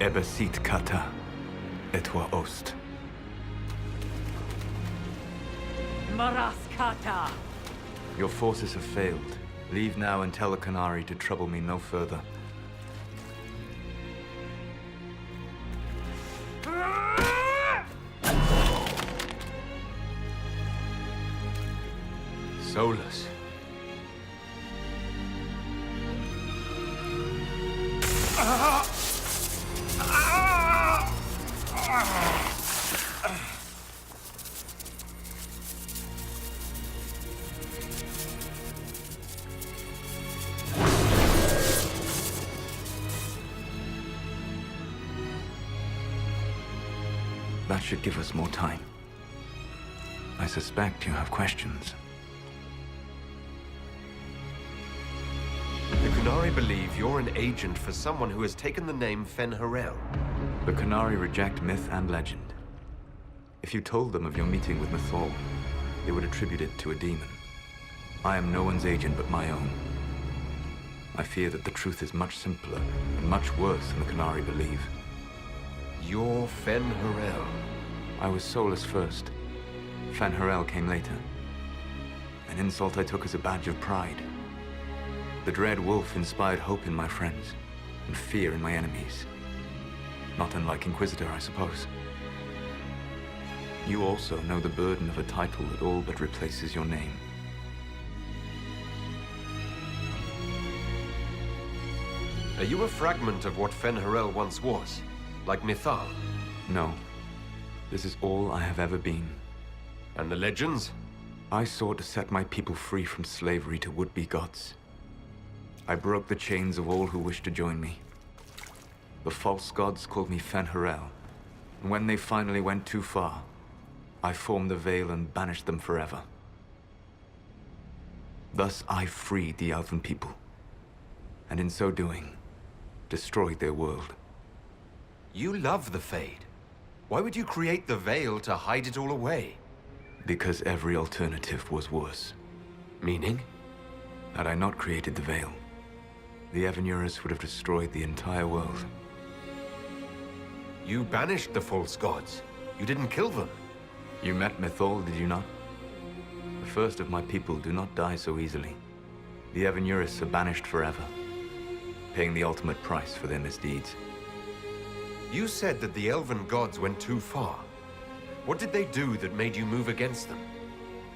Ebesit kata, etwa ost. Maraskata! Your forces have failed. Leave now and tell the Qunari to trouble me no further. Solas. That should give us more time. I suspect you have questions. The Qunari believe you're an agent for someone who has taken the name Fen-Harel. The Qunari reject myth and legend. If you told them of your meeting with Mythal, they would attribute it to a demon. I am no one's agent but my own. I fear that the truth is much simpler and much worse than the Qunari believe. You're Fen-Harel. I was Solas first. Fen-Harel came later. An insult I took as a badge of pride. The Dread Wolf inspired hope in my friends, and fear in my enemies. Not unlike Inquisitor, I suppose. You also know the burden of a title that all but replaces your name. Are you a fragment of what Fen-Harel once was? Like Mythal? No. This is all I have ever been. And the legends? I sought to set my people free from slavery to would-be gods. I broke the chains of all who wished to join me. The false gods called me Fen-Harel, and when they finally went too far, I formed the Veil and banished them forever. Thus I freed the Elven people, and in so doing, destroyed their world. You love the Fade. Why would you create the Veil to hide it all away? Because every alternative was worse. Meaning? Had I not created the Veil, the Evenuris would have destroyed the entire world. You banished the false gods. You didn't kill them. You met Mythal, did you not? The first of my people do not die so easily. The Evenuris are banished forever, paying the ultimate price for their misdeeds. You said that the Elven gods went too far. What did they do that made you move against them?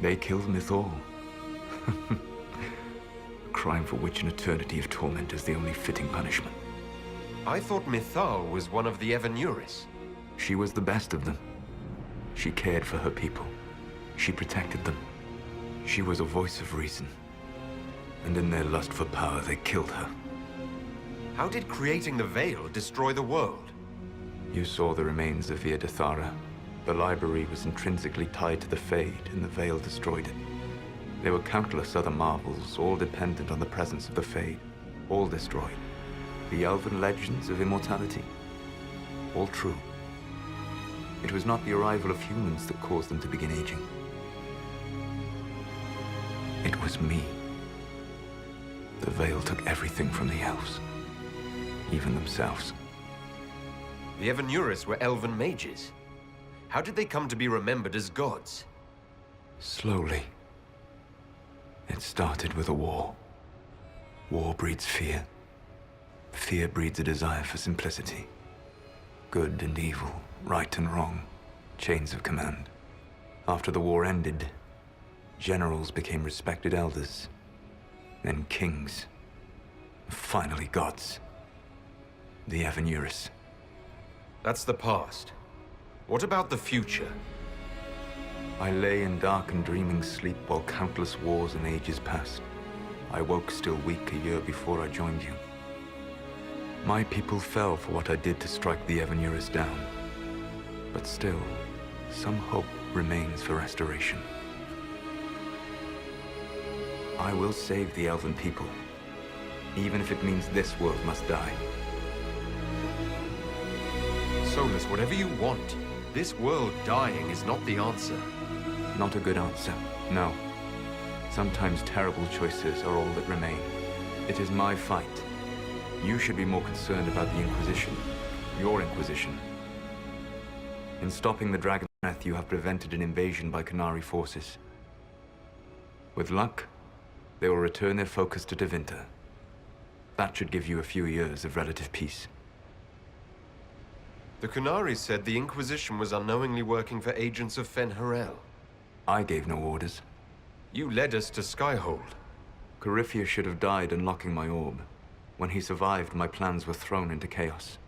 They killed Mythal. A crime for which an eternity of torment is the only fitting punishment. I thought Mythal was one of the Evenuris. She was the best of them. She cared for her people. She protected them. She was a voice of reason. And in their lust for power, they killed her. How did creating the Veil destroy the world? You saw the remains of Via Dethara. The library was intrinsically tied to the Fade, and the Veil destroyed it. There were countless other marvels, all dependent on the presence of the Fade, all destroyed. The Elven legends of immortality, all true. It was not the arrival of humans that caused them to begin aging. It was me. The Veil took everything from the elves, even themselves. The Evenuris were Elven mages. How did they come to be remembered as gods? Slowly. It started with a war. War breeds fear. Fear breeds a desire for simplicity. Good and evil, right and wrong, chains of command. After the war ended, generals became respected elders, then kings, finally gods. The Evenuris. That's the past. What about the future? I lay in dark and dreaming sleep while countless wars and ages passed. I woke still weak a year before I joined you. My people fell for what I did to strike the Evenuris down. But still, some hope remains for restoration. I will save the Elven people, even if it means this world must die. Solas, whatever you want, this world dying is not the answer. Not a good answer, no. Sometimes terrible choices are all that remain. It is my fight. You should be more concerned about the Inquisition. your Inquisition. In stopping the Dragon's Breath, you have prevented an invasion by Qunari forces. With luck, they will return their focus to Tevinter. That should give you a few years of relative peace. The Qunari said the Inquisition was unknowingly working for agents of Fen-Harel. I gave no orders. You led us to Skyhold. Corypheus should have died unlocking my orb. When he survived, my plans were thrown into chaos.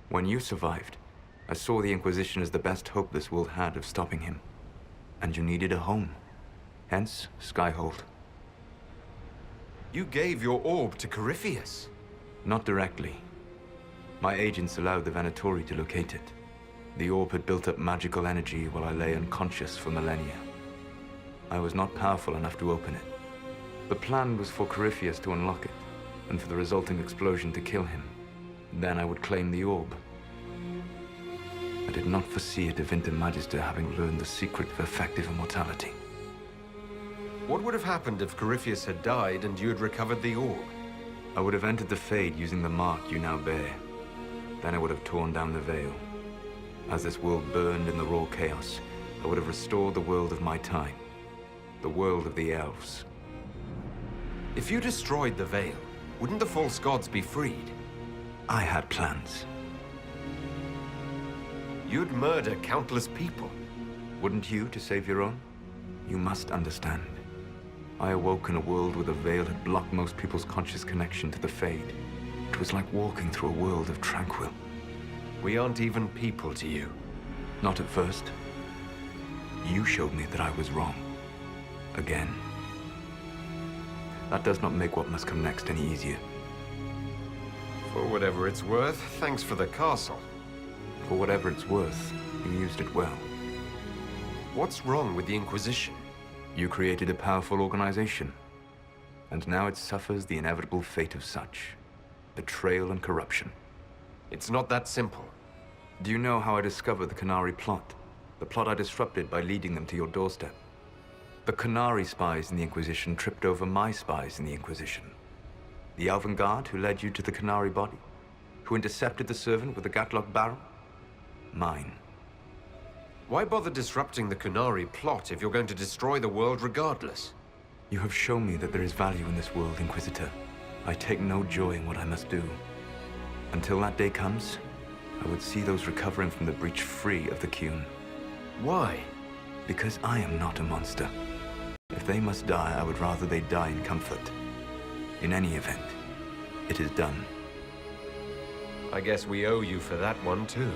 When you survived, I saw the Inquisition as the best hope this world had of stopping him. And you needed a home. Hence, Skyhold. You gave your orb to Corypheus. Not directly. My agents allowed the Venatori to locate it. The orb had built up magical energy while I lay unconscious for millennia. I was not powerful enough to open it. The plan was for Corypheus to unlock it, and for the resulting explosion to kill him. Then I would claim the orb. I did not foresee a Tevinter Magister having learned the secret of effective immortality. What would have happened if Corypheus had died and you had recovered the orb? I would have entered the Fade using the mark you now bear. Then I would have torn down the veil. As this world burned in the raw chaos, I would have restored the world of my time. The world of the elves. If you destroyed the veil, wouldn't the false gods be freed? I had plans. You'd murder countless people. Wouldn't you to save your own? You must understand. I awoke in a world where the veil had blocked most people's conscious connection to the Fade. It was like walking through a world of tranquil. We aren't even people to you. Not at first. You showed me that I was wrong. Again. That does not make what must come next any easier. For whatever it's worth, thanks for the castle. For whatever it's worth, you used it well. What's wrong with the Inquisition? You created a powerful organization, and now it suffers the inevitable fate of such. Betrayal and corruption. It's not that simple. Do you know how I discovered the Qunari plot? The plot I disrupted by leading them to your doorstep. The Qunari spies in the Inquisition tripped over my spies in the Inquisition. The Elven guard who led you to the Qunari body? Who intercepted the servant with the Gatlock barrel? Mine. Why bother disrupting the Qunari plot if you're going to destroy the world regardless? You have shown me that there is value in this world, Inquisitor. I take no joy in what I must do. Until that day comes, I would see those recovering from the breach free of the Qun. Why? Because I am not a monster. If they must die, I would rather they die in comfort. In any event, it is done. I guess we owe you for that one too.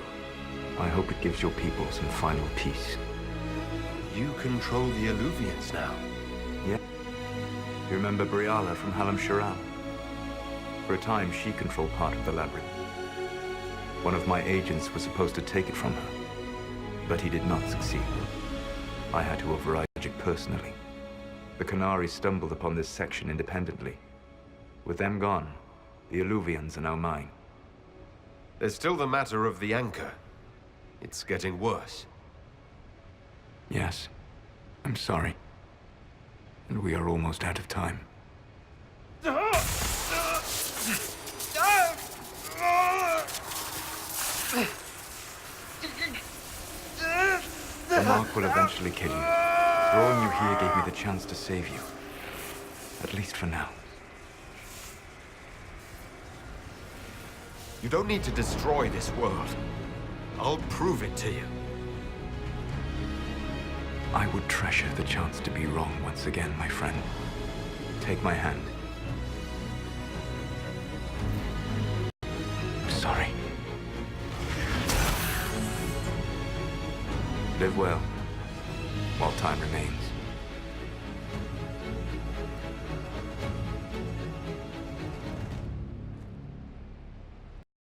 I hope it gives your people some final peace. You control the Eluvians now. Yeah. You remember Briala from Halam Sharal? For a time, she controlled part of the labyrinth. One of my agents was supposed to take it from her, but he did not succeed. I had to override magic personally. The Qunari stumbled upon this section independently. With them gone, the Eluvians are now mine. There's still the matter of the anchor. It's getting worse. Yes, I'm sorry. And we are almost out of time. The mark will eventually kill you. Throwing you here gave me the chance to save you. At least for now. You don't need to destroy this world. I'll prove it to you. I would treasure the chance to be wrong once again, my friend. Take my hand. Sorry. Live well, while time remains.